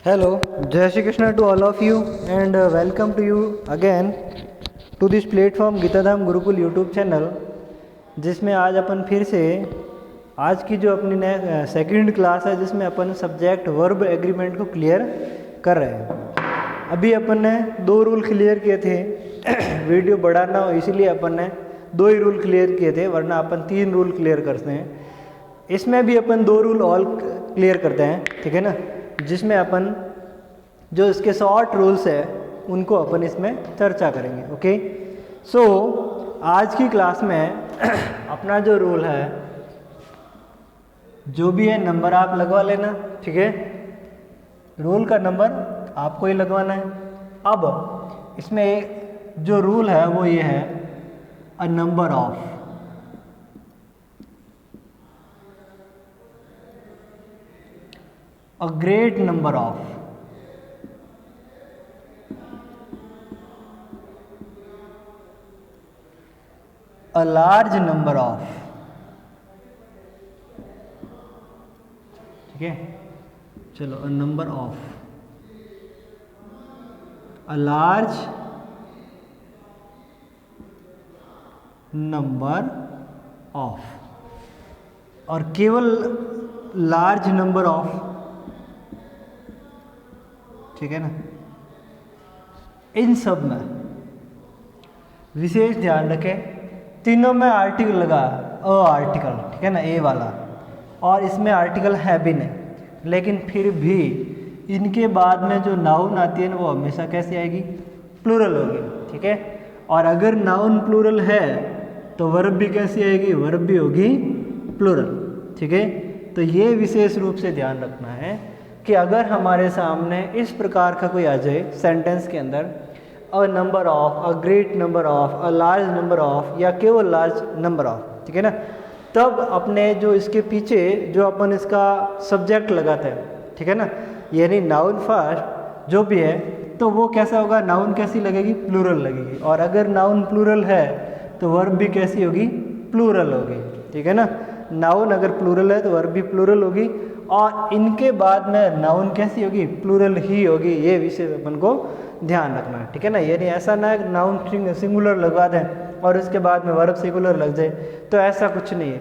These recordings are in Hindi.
Hello, Jai Shri Krishna to all of you and welcome to you again to this platform Geetadham Gurukul YouTube channel, जिसमें आज अपन फिर से आज की जो अपनी सेकंड क्लास है जिसमें अपन सब्जेक्ट वर्ब एग्रीमेंट को क्लियर कर रहे हैं। अभी अपन ने 2 रूल क्लियर किए थे वीडियो बड़ा ना हो इसीलिए अपन ने 2 ही रूल क्लियर किए थे, वरना अपन 3 रूल क्लियर करते हैं। इसमें भी अपन 2 रूल ऑल क्लियर करते हैं, ठीक है ना, जिसमें अपन जो इसके शॉर्ट रूल्स है उनको अपन इसमें चर्चा करेंगे। ओके, सो आज की क्लास में अपना जो रूल है जो भी है नंबर आप लगवा लेना, ठीक है। रूल का नंबर आपको ही लगवाना है। अब इसमें जो रूल है वो ये है, a number of a great number of a large number of, ठीक है। चलो, a number of a large number of, और केवल लार्ज नंबर ऑफ, ठीक है ना। इन सब में विशेष ध्यान रखें, तीनों में आर्टिकल लगा, अ आर्टिकल, ठीक है ना, ए वाला, और इसमें आर्टिकल है भी नहीं, लेकिन फिर भी इनके बाद में जो नाउन आती है ना वो हमेशा कैसी आएगी, प्लूरल होगी, ठीक है। और अगर नाउन प्लूरल है तो वर्ब भी कैसी आएगी, वर्ब भी होगी प्लूरल, ठीक है। तो ये विशेष रूप से ध्यान रखना है कि अगर हमारे सामने इस प्रकार का कोई आ जाए सेंटेंस के अंदर, a number of, a great number of, a large number of, या केवल लार्ज नंबर ऑफ, ठीक है ना, तब अपने जो इसके पीछे जो अपन इसका सब्जेक्ट लगाते हैं, ठीक है ना, यानी नाउन फर्स्ट जो भी है, तो वो कैसा होगा, नाउन कैसी लगेगी, प्लूरल लगेगी। और अगर नाउन प्लूरल है तो वर्ब भी कैसी होगी, प्लूरल होगी, ठीक है ना। नाउन अगर प्लूरल है तो वर्ब भी प्लूरल होगी, और इनके बाद में नाउन कैसी होगी, प्लूरल ही होगी। ये विषय अपन को ध्यान रखना है, ठीक है ना। यानी ऐसा ना है नाउन सिंगुलर लगवा दें और उसके बाद में वर्ब सिंगुलर लग जाए, तो ऐसा कुछ नहीं है।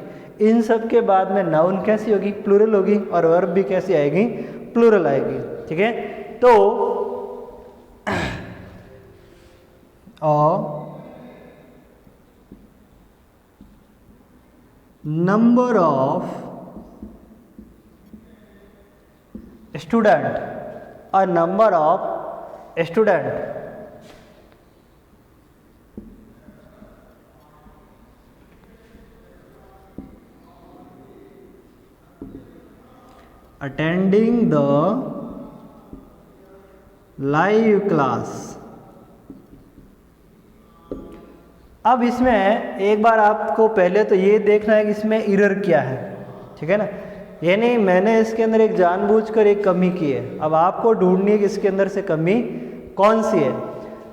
इन सब के बाद में नाउन कैसी होगी, प्लूरल होगी, और वर्ब भी कैसी आएगी, प्लूरल आएगी, ठीक है। तो number of student, a number of student attending the live class। अब इसमें एक बार आपको पहले तो ये देखना है कि इसमें एरर क्या है, ठीक है ना। यानी मैंने इसके अंदर एक जानबूझकर एक कमी की है, अब आपको ढूंढनी है कि इसके अंदर से कमी कौन सी है।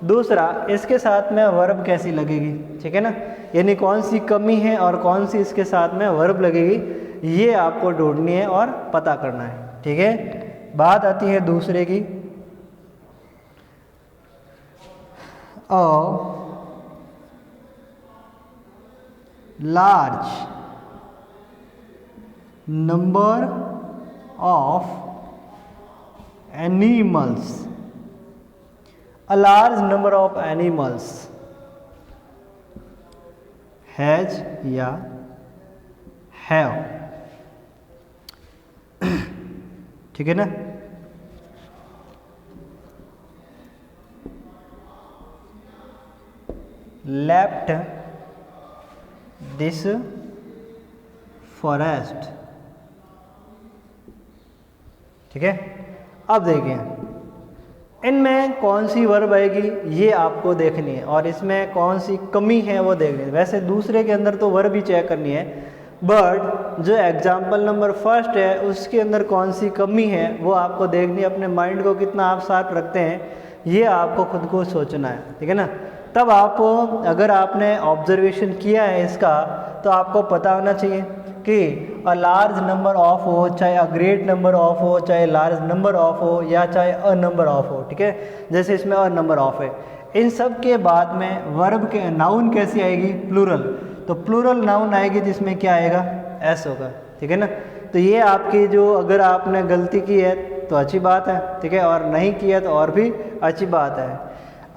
दूसरा, इसके साथ में वर्ब कैसी लगेगी, ठीक है ना, यानी कौन सी कमी है और कौन सी इसके साथ में वर्ब लगेगी, ये आपको ढूंढनी है और पता करना है, ठीक है। बात आती है दूसरे की, large number of animals, a large number of animals has या have, ठीक है ना। left this forest, ठीक है। अब देखिए इनमें कौन सी वर्ब आएगी ये आपको देखनी है, और इसमें कौन सी कमी है वो देखनी है। वैसे दूसरे के अंदर तो वर्ब ही चेक करनी है, बट जो एग्जाम्पल नंबर फर्स्ट है उसके अंदर कौन सी कमी है वो आपको देखनी है। अपने माइंड को कितना आप शार्प रखते हैं ये आपको खुद को सोचना है, ठीक है ना। तब आप अगर आपने ऑब्जर्वेशन किया है इसका तो आपको पता होना चाहिए कि अ लार्ज नंबर ऑफ हो, चाहे अ ग्रेट नंबर ऑफ हो, चाहे लार्ज नंबर ऑफ हो, या चाहे अ नंबर ऑफ हो, ठीक है। जैसे इसमें अ नंबर ऑफ है। इन सब के बाद में वर्ब के नाउन कैसी आएगी, प्लूरल। तो प्लूरल नाउन आएगी जिसमें क्या आएगा, एस होगा, ठीक है ना। तो ये आपकी जो, अगर आपने गलती की है तो अच्छी बात है, ठीक है, और नहीं की है तो और भी अच्छी बात है।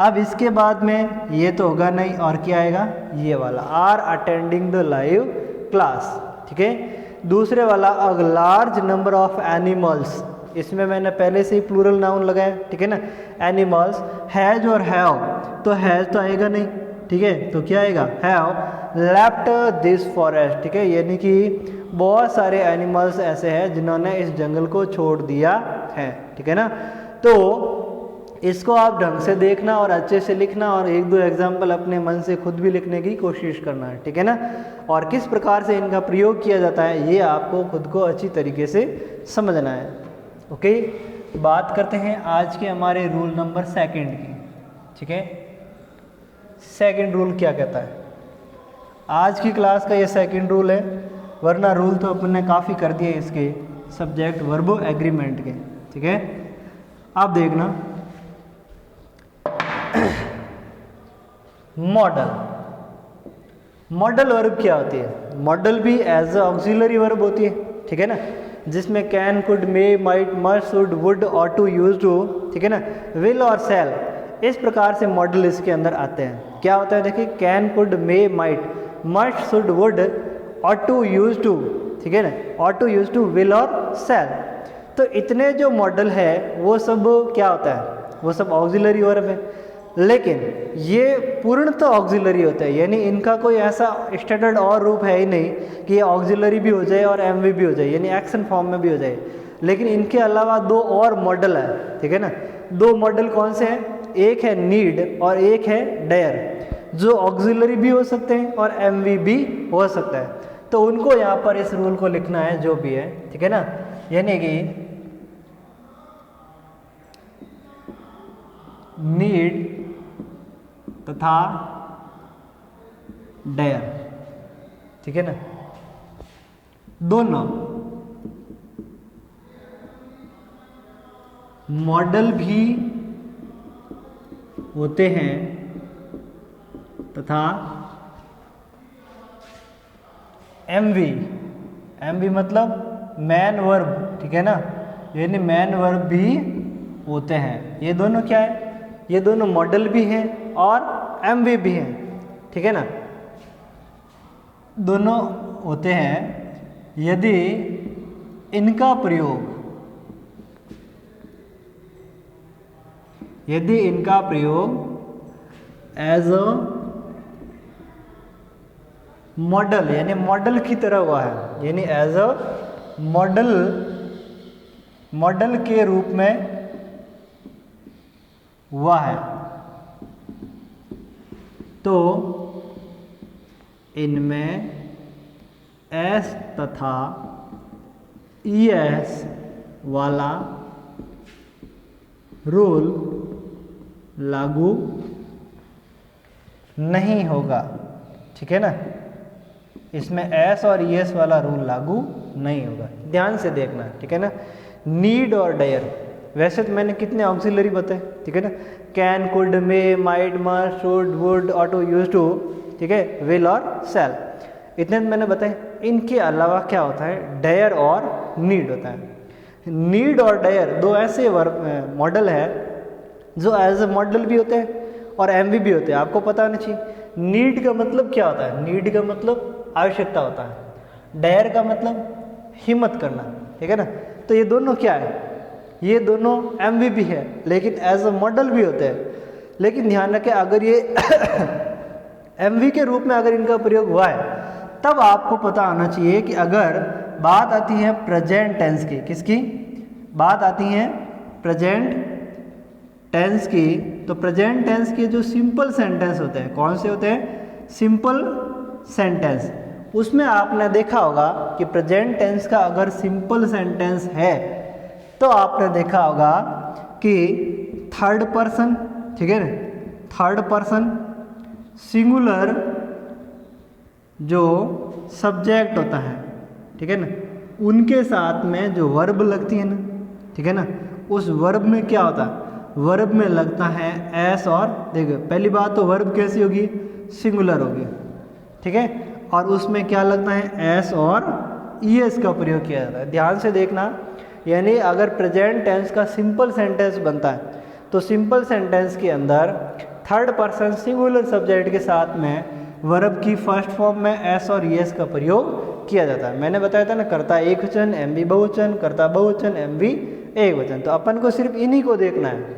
अब इसके बाद में ये तो होगा नहीं, और क्या आएगा, ये वाला are attending the live class, ठीक है। दूसरे वाला a large number of animals, इसमें मैंने पहले से ही प्लूरल नाउन लगाया, ठीक है ना। एनिमल्स, हैज और हैव, तो हैज तो आएगा नहीं, ठीक है, तो क्या आएगा, हैव लेफ्ट दिस फॉरेस्ट, ठीक है, यानी कि बहुत सारे एनिमल्स ऐसे हैं जिन्होंने इस जंगल को छोड़ दिया है, ठीक है ना। तो इसको आप ढंग से देखना और अच्छे से लिखना, और एक दो एग्जाम्पल अपने मन से खुद भी लिखने की कोशिश करना है, ठीक है ना। और किस प्रकार से इनका प्रयोग किया जाता है ये आपको खुद को अच्छी तरीके से समझना है। ओके, बात करते हैं आज के हमारे रूल नंबर 2 की, ठीक है। सेकंड रूल क्या कहता है, आज की क्लास का ये सेकंड रूल है, वरना रूल तो अपन ने काफ़ी कर दिए इसके सब्जेक्ट वर्ब एग्रीमेंट के, ठीक है। आप देखना, मॉडल, मॉडल वर्ब क्या होती है, मॉडल भी एज अ ऑक्सिलरी वर्ब होती है, ठीक है ना, जिसमें can, could, may, might, must, should, would, ought to, use to, ठीक है ना, विल और शैल, इस प्रकार से मॉडल इसके अंदर आते हैं। क्या होता है देखिए, can, could, may, might, must, should, would, ought to, use to, ठीक है ना, ought to, use to, will और शैल। तो इतने जो मॉडल है वो सब क्या होता है, वो सब ऑक्सिलरी वर्ब है, लेकिन ये पूर्णतः ऑक्सिलरी होता है, यानी इनका कोई ऐसा स्टैंडर्ड और रूप है ही नहीं कि ये ऑक्सिलरी भी हो जाए और एमवी भी हो जाए, यानी एक्शन फॉर्म में भी हो जाए। लेकिन इनके अलावा दो और मॉडल है, ठीक है ना। दो मॉडल कौन से हैं, एक है नीड और एक है डेयर, जो ऑक्सिलरी भी हो सकते हैं और एमवी भी हो सकता है। तो उनको यहाँ पर इस रूल को लिखना है जो भी है, ठीक है ना, यानी कि नीड तथा डेयर, ठीक है ना, दोनों मॉडल भी होते हैं तथा एमवी, एमवी मतलब मैन वर्ब, ठीक है ना, यानी मैन वर्ब भी होते हैं। ये दोनों क्या है, ये दोनों मॉडल भी हैं और एमवी भी हैं, ठीक है ना, दोनों होते हैं यदि इनका प्रयोग, यदि इनका प्रयोग एज अ मॉडल, यानी मॉडल की तरह हुआ है, यानी एज अ मॉडल, मॉडल के रूप में हुआ है, तो इनमें एस तथा ईएस वाला रूल लागू नहीं होगा, ठीक है ना, इसमें एस और ईएस वाला रूल लागू नहीं होगा। ध्यान से देखना, ठीक है ना। नीड और डेयर, वैसे तो मैंने कितने ऑक्सिलरी बताए, ठीक है ना, can, could, may, might, must, should, would, ought to, use to, ठीक है, विल और शैल, इतने मैंने बताए। इनके अलावा क्या होता है, डेयर और नीड होता है। नीड और डेयर दो ऐसे वर्ब मॉडल है जो एज ए मॉडल भी होते हैं और एमवी भी होते हैं, आपको पता होना चाहिए। नीड का मतलब क्या होता है, नीड का मतलब आवश्यकता होता है, डेयर का मतलब हिम्मत करना, ठीक है ना। तो ये दोनों क्या है, ये दोनों एमवी भी है लेकिन एज अ मॉडल भी होते हैं। लेकिन ध्यान रखें, अगर ये एमवी के रूप में अगर इनका प्रयोग हुआ है तब आपको पता होना चाहिए कि अगर बात आती है प्रेजेंट टेंस की, किसकी बात आती है, प्रेजेंट टेंस की, तो प्रेजेंट टेंस के जो सिंपल सेंटेंस होते हैं, कौन से होते हैं, सिंपल सेंटेंस, उसमें आपने देखा होगा कि प्रेजेंट टेंस का अगर सिंपल सेंटेंस है तो आपने देखा होगा कि थर्ड पर्सन, ठीक है ना, थर्ड पर्सन सिंगुलर जो सब्जेक्ट होता है ठीक है ना, उनके साथ में जो वर्ब लगती है ना, ठीक है ना, उस वर्ब में क्या होता है, वर्ब में लगता है एस और, देखो पहली बात तो वर्ब कैसी होगी, सिंगुलर होगी, ठीक है, और उसमें क्या लगता है एस और ईएस का प्रयोग किया जाता है। ध्यान से देखना, यानी अगर प्रेजेंट टेंस का सिंपल सेंटेंस बनता है तो सिंपल सेंटेंस के अंदर थर्ड पर्सन सिंगुलर सब्जेक्ट के साथ में वर्ब की फर्स्ट फॉर्म में एस और ईएस का प्रयोग किया जाता है। मैंने बताया था ना, कर्ता एक वचन, एमवी बहुवचन, कर्ता बहुवचन, एमवी एक वचन, तो अपन को सिर्फ इन्हीं को देखना है,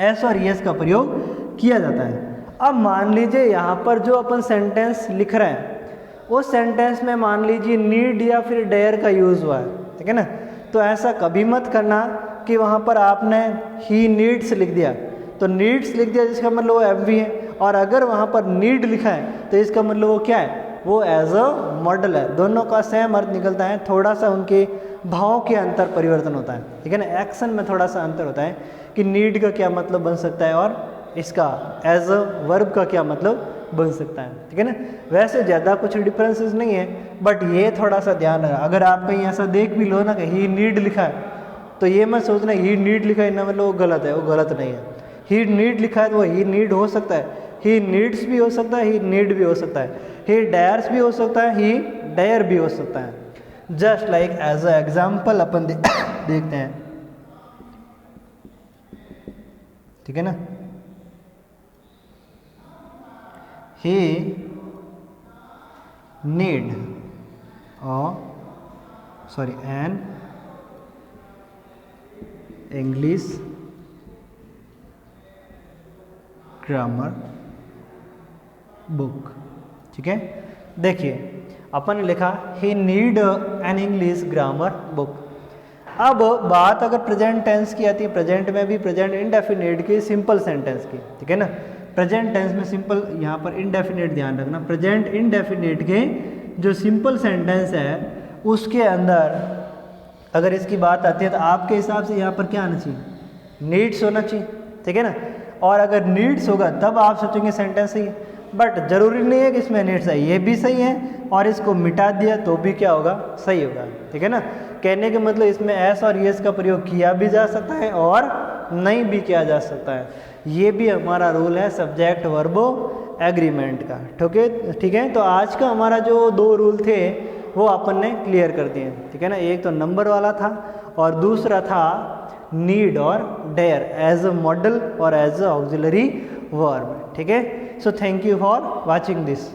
एस और ईएस का प्रयोग किया जाता है। अब मान लीजिए यहाँ पर जो अपन सेंटेंस लिख रहे हैं उस सेंटेंस में मान लीजिए नीड या फिर डेयर का यूज़ हुआ है, ठीक है ना, तो ऐसा कभी मत करना कि वहाँ पर आपने ही नीड्स लिख दिया, तो नीड्स लिख दिया जिसका मतलब वो एमवी है, और अगर वहाँ पर नीड लिखा है तो इसका मतलब वो क्या है, वो एज अ मॉडल है। दोनों का सेम अर्थ निकलता है, थोड़ा सा उनके भावों के अंतर परिवर्तन होता है, ठीक है ना, एक्शन में थोड़ा सा अंतर होता है कि नीड का क्या मतलब बन सकता है और इसका एज अ वर्ब का क्या मतलब बन सकता है, ठीक है ना। वैसे ज़्यादा कुछ डिफरेंसेस नहीं है, बट ये थोड़ा सा ध्यान रखना। अगर आप कहीं ऐसा देख भी लो ना कि ही नीड लिखा है, तो ये मत सोचना ही नीड लिखा है ना मतलब वो गलत है, वो गलत नहीं है। ही नीड लिखा है तो वो ही नीड हो सकता है, ही नीड्स भी हो सकता है, ही नीड भी हो सकता है, ही डायर्स भी हो सकता है, ही डायर भी हो सकता है। Just like as a example अपन देखते हैं, ठीक है ना, he need an English grammar book, ठीक है। देखिए अपन ने लिखा he need an English grammar book. अब बात अगर प्रेजेंट टेंस की आती है, प्रेजेंट में भी प्रेजेंट इंडेफिनिट की, सिंपल सेंटेंस की, ठीक है ना, प्रेजेंट टेंस में सिंपल, यहाँ पर इंडेफिनिट ध्यान रखना, प्रेजेंट इंडेफिनिट के जो सिंपल सेंटेंस है उसके अंदर अगर इसकी बात आती है तो आपके हिसाब से यहाँ पर क्या आना चाहिए, नीड्स होना चाहिए, ठीक है ना, और अगर नीड्स होगा तब आप सोचेंगे सेंटेंस सही है, बट जरूरी नहीं है कि इसमें नीड्स है, ये भी सही है और इसको मिटा दिया तो भी क्या होगा, सही होगा, ठीक है ना। कहने के मतलब इसमें एस और यस का प्रयोग किया भी जा सकता है और नहीं भी किया जा सकता है, ये भी हमारा रूल है सब्जेक्ट वर्बो एग्रीमेंट का, ठीक है। तो आज का हमारा जो दो रूल थे वो अपन ने क्लियर कर दिए, ठीक है ना। एक तो नंबर वाला था और दूसरा था नीड और डेयर एज अ मॉडल और एज अ ऑक्सिलरी वर्ब, ठीक है। So thank you for watching this.